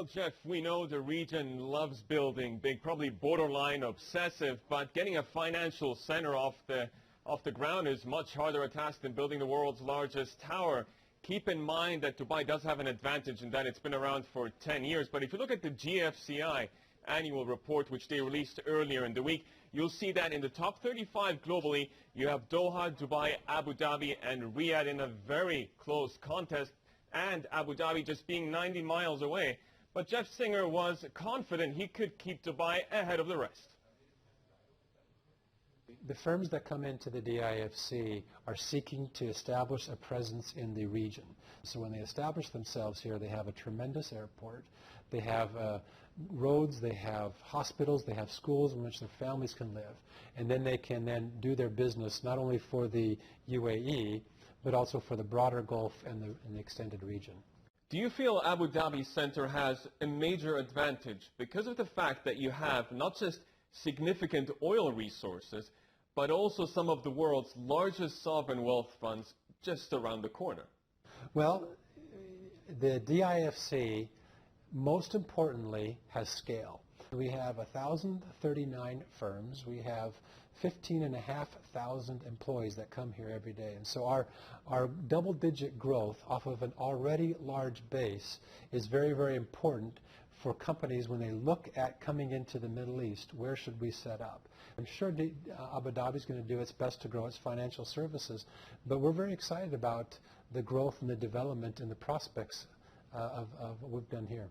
Well, Jeff, we know the region loves building big, probably borderline obsessive, but getting a financial center off the ground is much harder a task than building the world's largest tower. Keep in mind that Dubai does have an advantage in that it's been around for 10 years. But if you look at the GFCI annual report, which they released earlier in the week, you'll see that in the top 35 globally, you have Doha, Dubai, Abu Dhabi, and Riyadh in a very close contest, and Abu Dhabi just being 90 miles away. But Jeff Singer was confident he could keep Dubai ahead of the rest. The firms that come into the DIFC are seeking to establish a presence in the region. So when they establish themselves here, they have a tremendous airport, they have roads, they have hospitals, they have schools in which their families can live, and then they can then do their business not only for the UAE, but also for the broader Gulf and the extended region. Do you feel Abu Dhabi Center has a major advantage because of the fact that you have not just significant oil resources, but also some of the world's largest sovereign wealth funds just around the corner? Well, the DIFC, most importantly, has scale. We have 1,039 firms. We have 15,500 employees that come here every day. And so our double-digit growth off of an already large base is very, very important for companies when they look at coming into the Middle East. Where should we set up? I'm sure Abu Dhabi is going to do its best to grow its financial services, but we're very excited about the growth and the development and the prospects of what we've done here.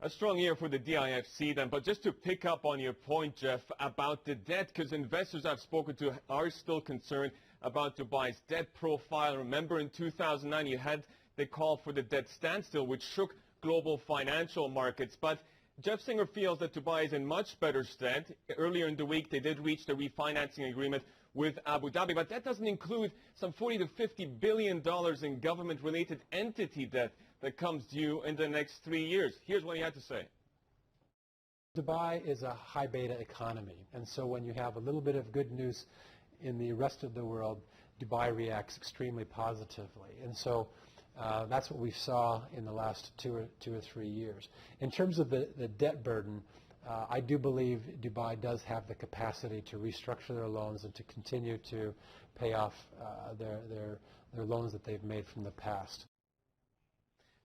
A strong year for the DIFC then, but just to pick up on your point, Jeff, about the debt, because investors I've spoken to are still concerned about Dubai's debt profile. Remember in 2009 you had the call for the debt standstill, which shook global financial markets. But Jeff Singer feels that Dubai is in much better stead. Earlier in the week, they did reach the refinancing agreement with Abu Dhabi, but that doesn't include some $40 to $50 billion in government-related entity debt that comes due in the next 3 years. Here's what he had to say. Dubai is a high beta economy, and so when you have a little bit of good news in the rest of the world, Dubai reacts extremely positively. And so that's what we saw in the last two or 3 years. In terms of the debt burden, I do believe Dubai does have the capacity to restructure their loans and to continue to pay off their loans that they've made from the past.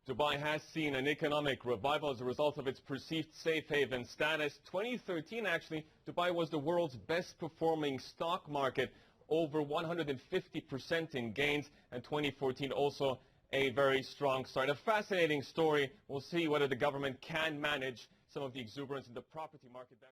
Dubai has seen an economic revival as a result of its perceived safe haven status. 2013, actually, Dubai was the world's best performing stock market, over 150% in gains, and 2014 also a very strong start. A fascinating story. We'll see whether the government can manage some of the exuberance in the property market.